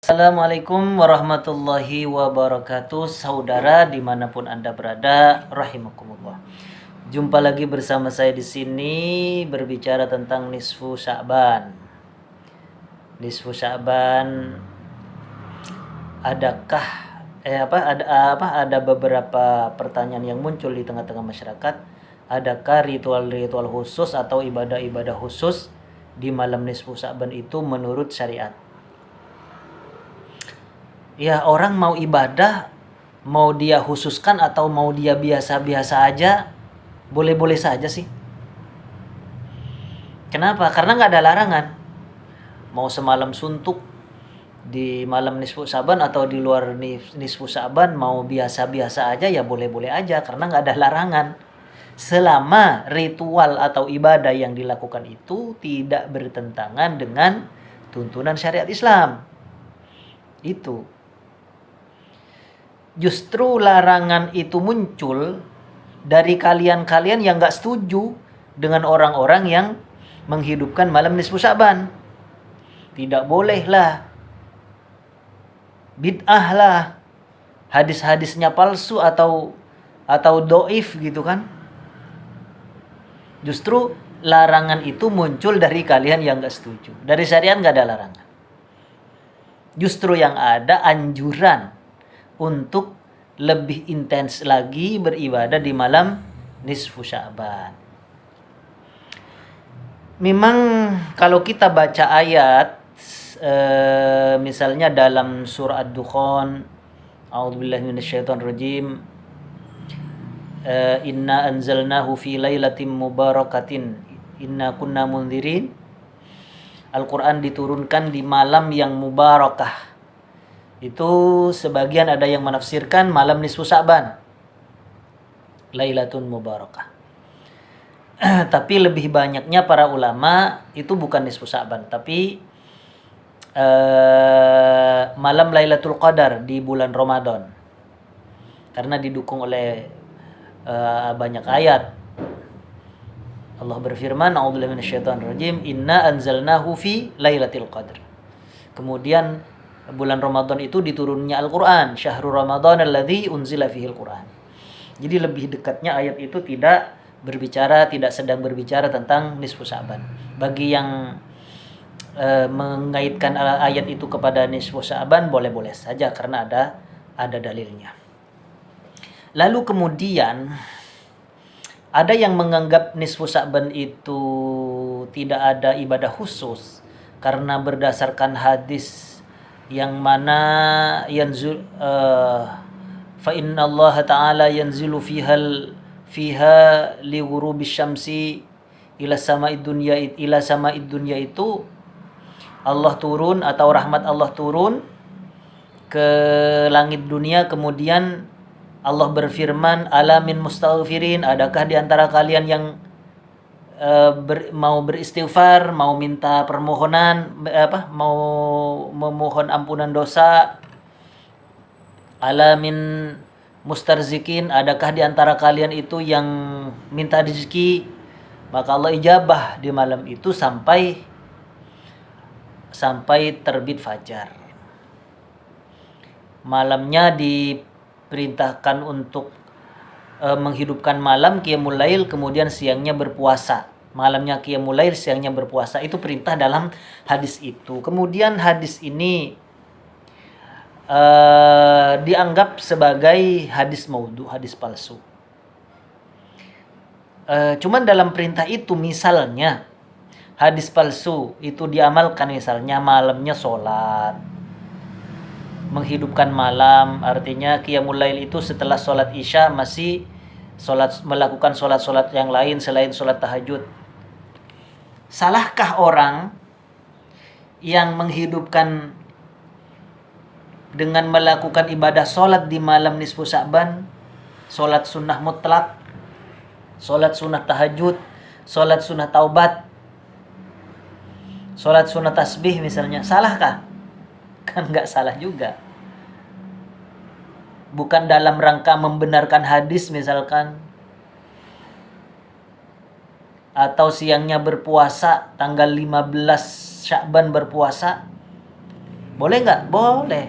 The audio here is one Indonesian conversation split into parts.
Assalamualaikum warahmatullahi wabarakatuh. Saudara dimanapun Anda berada, rahimakumullah. Jumpa lagi bersama saya di sini berbicara tentang nisfu Sya'ban. Nisfu Sya'ban, adakah ada beberapa pertanyaan yang muncul di tengah-tengah masyarakat. Adakah ritual-ritual khusus atau ibadah-ibadah khusus di malam nisfu Sya'ban itu menurut syariat? Ya, orang mau ibadah, mau dia khususkan atau mau dia biasa-biasa aja, boleh-boleh saja sih. Kenapa? Karena nggak ada larangan. Mau semalam suntuk di malam nisfu Sya'ban atau di luar nisfu Sya'ban, mau biasa-biasa aja ya boleh-boleh aja karena nggak ada larangan. Selama ritual atau ibadah yang dilakukan itu tidak bertentangan dengan tuntunan syariat Islam. Itu. Justru larangan itu muncul dari kalian-kalian yang gak setuju dengan orang-orang yang menghidupkan malam nisfu Sya'ban. Tidak bolehlah, bid'ah lah, hadis-hadisnya palsu atau doif gitu kan. Justru larangan itu muncul dari kalian yang gak setuju. Dari syariat gak ada larangan. Justru yang ada anjuran untuk lebih intens lagi beribadah di malam nisfu Sya'ban. Memang kalau kita baca ayat misalnya dalam surah Ad-Dukhan, a'udzubillahi minasyaitonirrajim, inna anzalnahu fi lailatin mubarakatin inna kunna mundzirin. Al-Quran diturunkan di malam yang mubarakah. Itu sebagian ada yang menafsirkan malam nisfu Sya'ban, Lailatun Mubarakah. Tapi lebih banyaknya para ulama itu bukan nisfu Sya'ban, tapi malam Lailatul Qadar di bulan Ramadan. Karena didukung oleh banyak ayat. Allah berfirman, a'udzubillahi minasyaitonirrajim, inna anzalnahu fi Lailatul Qadar. Kemudian bulan Ramadan itu diturunnya Al-Quran, syahrul Ramadan alladzi unzila fihil Quran. Jadi lebih dekatnya ayat itu tidak sedang berbicara tentang nisfu Sya'ban. Bagi yang mengaitkan ayat itu kepada nisfu Sya'ban boleh-boleh saja karena ada dalilnya. Lalu kemudian ada yang menganggap nisfu Sya'ban itu tidak ada ibadah khusus karena berdasarkan hadis yang mana fa inna Allah ta'ala yanzilu fiha li ghurubis syamsi ila sama'id dunya itu Allah turun atau rahmat Allah turun ke langit dunia, kemudian Allah berfirman, ala min mustaghfirin, adakah di antara kalian yang mau beristighfar, mau minta permohonan, mau memohon ampunan dosa. Ala min mustarzikin, adakah di antara kalian itu yang minta rezeki? Maka Allah ijabah di malam itu sampai terbit fajar. Malamnya diperintahkan untuk menghidupkan malam qiyamul lail, kemudian siangnya berpuasa. Malamnya qiyamul lail, siangnya berpuasa. Itu perintah dalam hadis itu. Kemudian hadis ini dianggap sebagai hadis maudhu, hadis palsu. Cuman dalam perintah itu misalnya hadis palsu itu diamalkan, misalnya malamnya sholat, menghidupkan malam, artinya qiyamul lail itu setelah sholat isya masih melakukan sholat yang lain selain sholat tahajud. Salahkah orang yang menghidupkan dengan melakukan ibadah sholat di malam nisfu Sya'ban, sholat sunnah mutlak, sholat sunnah tahajud, sholat sunnah taubat, sholat sunnah tasbih misalnya, salahkah? Kan nggak salah juga. Bukan dalam rangka membenarkan hadis misalkan, atau siangnya berpuasa, tanggal 15 Sya'ban berpuasa, Boleh nggak? Boleh.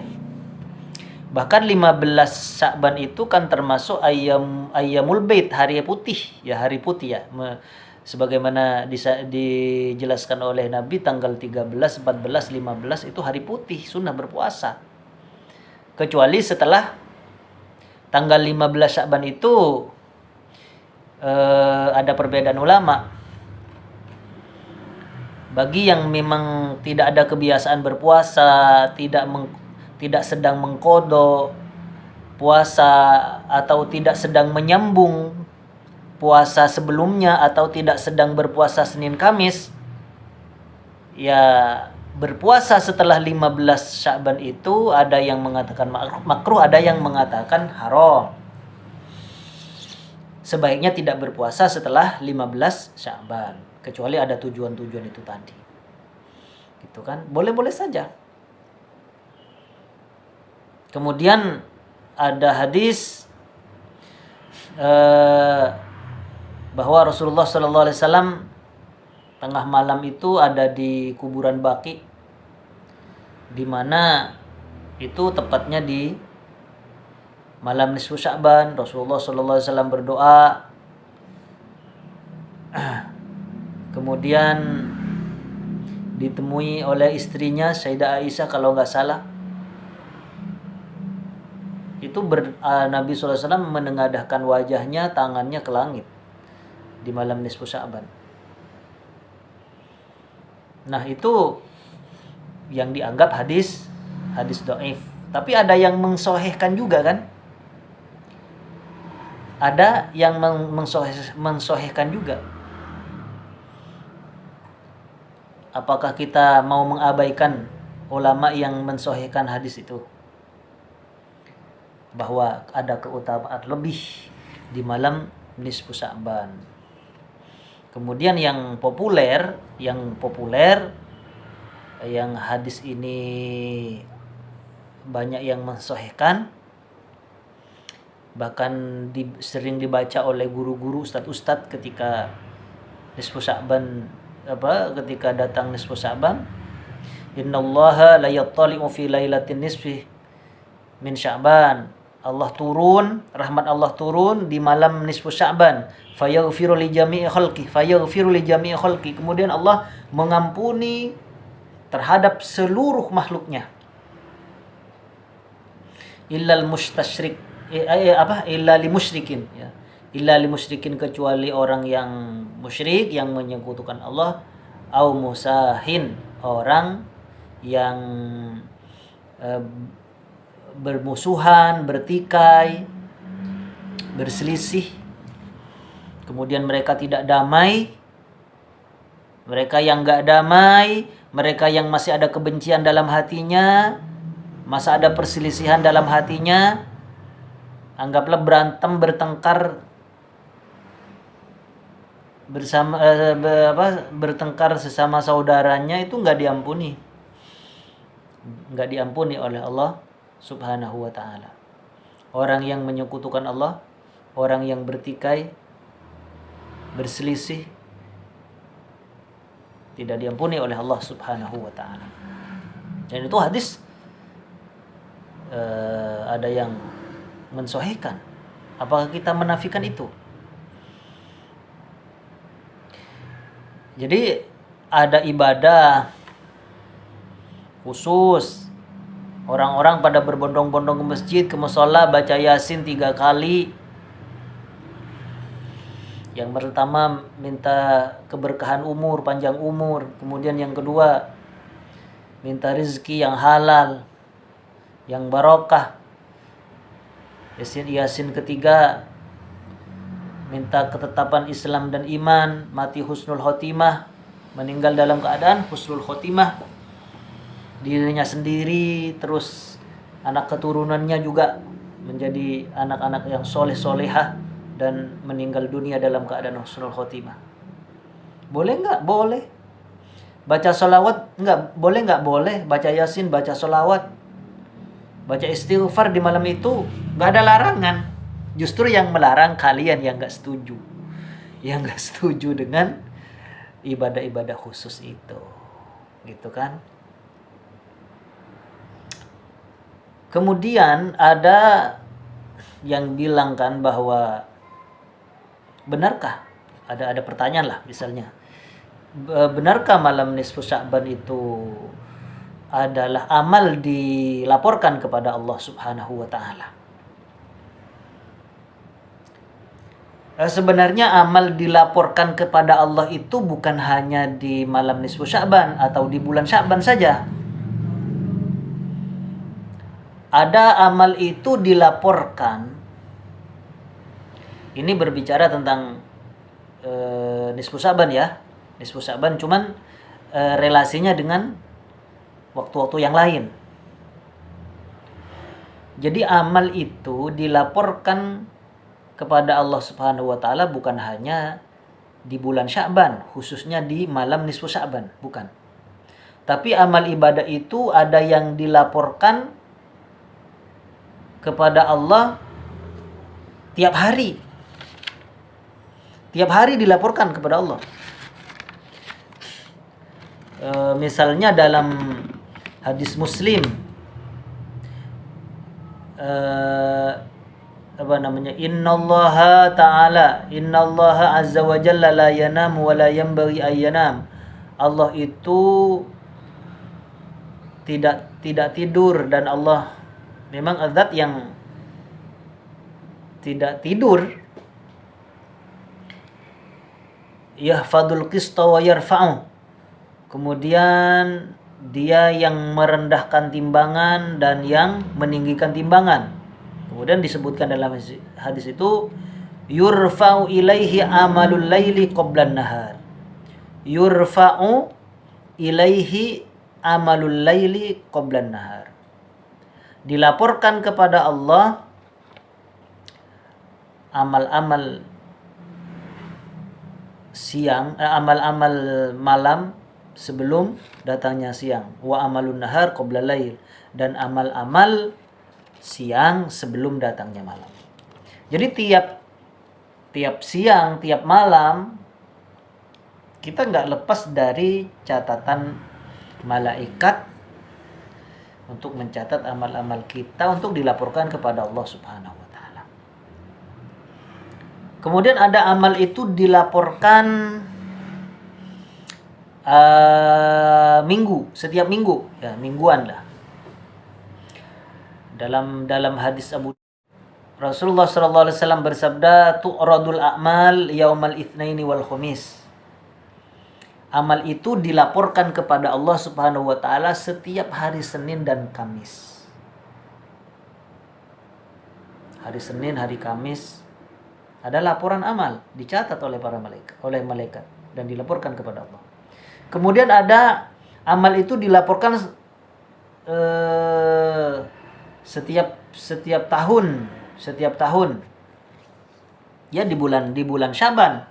Bahkan 15 Sya'ban itu kan termasuk ayyamul bait, hari putih ya, hari putih ya. Sebagaimana dijelaskan oleh Nabi, tanggal 13, 14, 15 itu hari putih, sunnah berpuasa. Kecuali setelah tanggal 15 Sya'ban itu ada perbedaan ulama. Bagi yang memang tidak ada kebiasaan berpuasa, tidak sedang mengqadha puasa, atau tidak sedang menyambung puasa sebelumnya, atau tidak sedang berpuasa Senin Kamis, ya berpuasa setelah 15 Sya'ban itu ada yang mengatakan makruh, ada yang mengatakan haram. Sebaiknya tidak berpuasa setelah 15 Sya'ban, kecuali ada tujuan-tujuan itu tadi. Gitu kan? Boleh-boleh saja. Kemudian ada hadis bahwa Rasulullah SAW tengah malam itu ada di kuburan Baqi, di mana itu tepatnya di malam nisfu Sya'ban. Rasulullah SAW berdoa, kemudian ditemui oleh istrinya Sayyidah Aisyah kalau nggak salah. Itu Nabi SAW menengadahkan wajahnya, tangannya ke langit di malam nisfu Sya'ban. Nah, itu yang dianggap hadis dhaif. Tapi ada yang mensahihkan juga kan? Ada yang mensahihkan juga. Apakah kita mau mengabaikan ulama yang mensahihkan hadis itu? Bahwa ada keutamaan lebih di malam nisfu Sya'ban. Kemudian yang populer yang hadis ini banyak yang mensahihkan, bahkan sering dibaca oleh guru-guru, ustadz-ustadz ketika nisfu Sya'ban, ketika datang nisfu Sya'ban, innallaha la yattali'u fi lailatin nisfi min Sya'ban. Allah turun, rahmat Allah turun di malam nisfu Sya'ban. Fayaghfiru li jami'i khalqi. Kemudian Allah mengampuni terhadap seluruh makhluknya. Illa li musyrikin, ya. Illa li musyrikin, kecuali orang yang musyrik, yang menyekutukan Allah, au musahin, orang yang bermusuhan, bertikai, berselisih, kemudian mereka tidak damai, mereka yang gak damai, mereka yang masih ada kebencian dalam hatinya, masih ada perselisihan dalam hatinya, anggaplah berantem, bertengkar bersama bertengkar sesama saudaranya, itu nggak diampuni oleh Allah Subhanahu wa ta'ala. Orang yang menyekutukan Allah, orang yang bertikai, berselisih, tidak diampuni oleh Allah Subhanahu wa ta'ala. Dan itu hadis ada yang mensahihkan. Apakah kita menafikan itu? Jadi ada ibadah khusus, orang-orang pada berbondong-bondong ke masjid, ke mushola, baca Yasin 3 kali. Yang pertama minta keberkahan umur, panjang umur. Kemudian yang kedua minta rezeki yang halal, yang barokah. Yasin ketiga minta ketetapan Islam dan iman, mati husnul khotimah, meninggal dalam keadaan husnul khotimah, dirinya sendiri, terus anak keturunannya juga menjadi anak-anak yang soleh-solehah, dan meninggal dunia dalam keadaan husnul khotimah. Boleh nggak? Boleh. Baca sholawat nggak? Boleh nggak? Boleh. Baca Yasin, baca sholawat, baca istighfar di malam itu, nggak ada larangan. Justru yang melarang kalian yang nggak setuju, dengan ibadah-ibadah khusus itu, gitu kan? Kemudian ada yang bilang kan bahwa benarkah, ada pertanyaan lah misalnya, benarkah malam nisfu Sya'ban itu adalah amal dilaporkan kepada Allah Subhanahu wa taala? Sebenarnya amal dilaporkan kepada Allah itu bukan hanya di malam nisfu Sya'ban atau di bulan Sya'ban saja. Ada amal itu dilaporkan. Ini berbicara tentang nisfu Sya'ban ya. Nisfu Sya'ban cuman relasinya dengan waktu-waktu yang lain. Jadi amal itu dilaporkan kepada Allah Subhanahu wa taala bukan hanya di bulan Sya'ban, khususnya di malam nisfu Sya'ban, bukan. Tapi amal ibadah itu ada yang dilaporkan kepada Allah tiap hari. Tiap hari dilaporkan kepada Allah. Misalnya dalam hadis Muslim, innallaha azza wa jalla la yanam wa la yanbaghi an yanam. Allah itu tidak tidur, dan Allah memang zat yang tidak tidur. Yahfadul qista wa yarfa'u. Kemudian dia yang merendahkan timbangan dan yang meninggikan timbangan. Kemudian disebutkan dalam hadis itu, yurfa'u ilaihi amalul laili qablan nahar. Yurfa'u ilaihi amalul laili qablan nahar. Dilaporkan kepada Allah amal-amal siang, amal-amal malam sebelum datangnya siang. Wa amalun nahar qabla lail, dan amal-amal siang sebelum datangnya malam. Jadi tiap siang, tiap malam kita nggak lepas dari catatan malaikat untuk mencatat amal-amal kita untuk dilaporkan kepada Allah Subhanahu wa taala. Kemudian ada amal itu dilaporkan setiap minggu, ya, mingguan lah. Dalam hadis Abu Rasulullah sallallahu alaihi wasallam bersabda, tu'radul a'mal yaumal itsnaini wal khamis. Amal itu dilaporkan kepada Allah Subhanahu wa taala setiap hari Senin dan Kamis. Hari Senin, hari Kamis ada laporan amal dicatat oleh para malaikat dan dilaporkan kepada Allah. Kemudian ada amal itu dilaporkan setiap tahun ya, di bulan Syaban.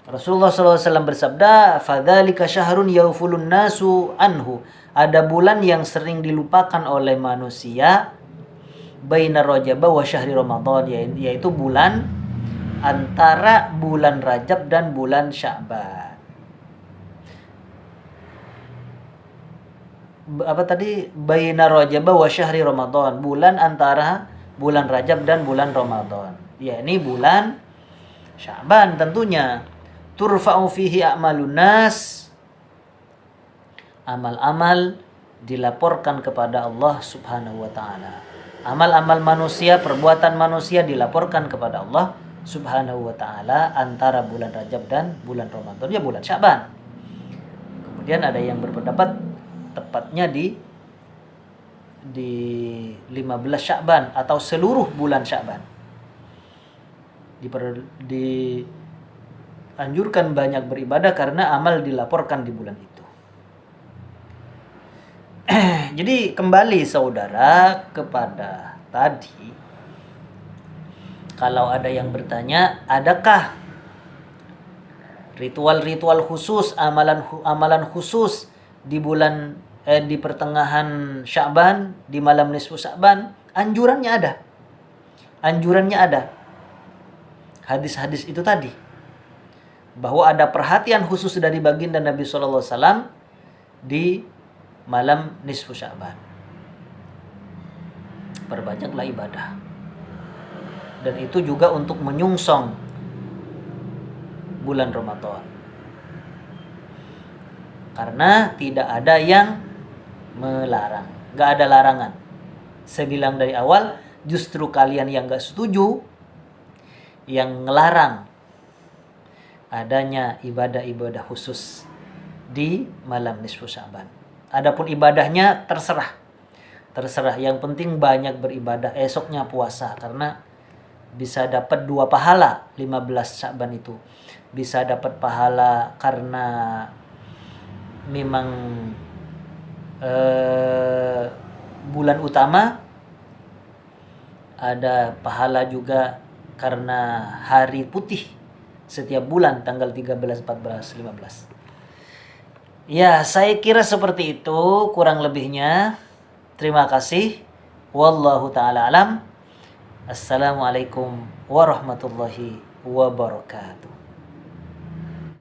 Rasulullah SAW bersabda, fadzalika syahrun yaufulun nasu anhu. Ada bulan yang sering dilupakan oleh manusia, baina Rajab wa syahri Ramadan, yaitu bulan antara bulan Rajab dan bulan Sya'ban. Apa tadi? Baina Rajab wa syahri Ramadan, bulan antara bulan Rajab dan bulan Ramadan. Ya, ini bulan Sya'ban tentunya. Turfa'u fihi a'malun nas. Amal-amal dilaporkan kepada Allah Subhanahu wa taala. Amal-amal manusia, perbuatan manusia dilaporkan kepada Allah Subhanahu wa taala antara bulan Rajab dan bulan Ramadan, ya bulan Sya'ban. Kemudian ada yang berpendapat tepatnya di 15 Sya'ban atau seluruh bulan Sya'ban. Dianjurkan banyak beribadah karena amal dilaporkan di bulan itu. Jadi kembali saudara kepada tadi, kalau ada yang bertanya, adakah ritual-ritual khusus, amalan khusus di pertengahan Sya'ban, di malam nisfu Sya'ban? Anjurannya ada. Hadis-hadis itu tadi, bahwa ada perhatian khusus dari baginda Nabi SAW di malam nisfu Sya'ban. perbanyaklah ibadah. Dan itu juga untuk menyungsong bulan Ramadan. Karena tidak ada yang melarang, gak ada larangan. Saya bilang dari awal, justru kalian yang gak setuju, yang ngelarang adanya ibadah-ibadah khusus di malam nisfu Sya'ban. Adapun ibadahnya terserah. Yang penting banyak beribadah, esoknya puasa, karena bisa dapat 2 pahala 15 Sya'ban itu. Bisa dapat pahala karena memang bulan utama, ada pahala juga karena hari putih setiap bulan tanggal 13, 14, 15. Ya, saya kira seperti itu kurang lebihnya. Terima kasih. Wallahu ta'ala alam. Assalamualaikum warahmatullahi wabarakatuh.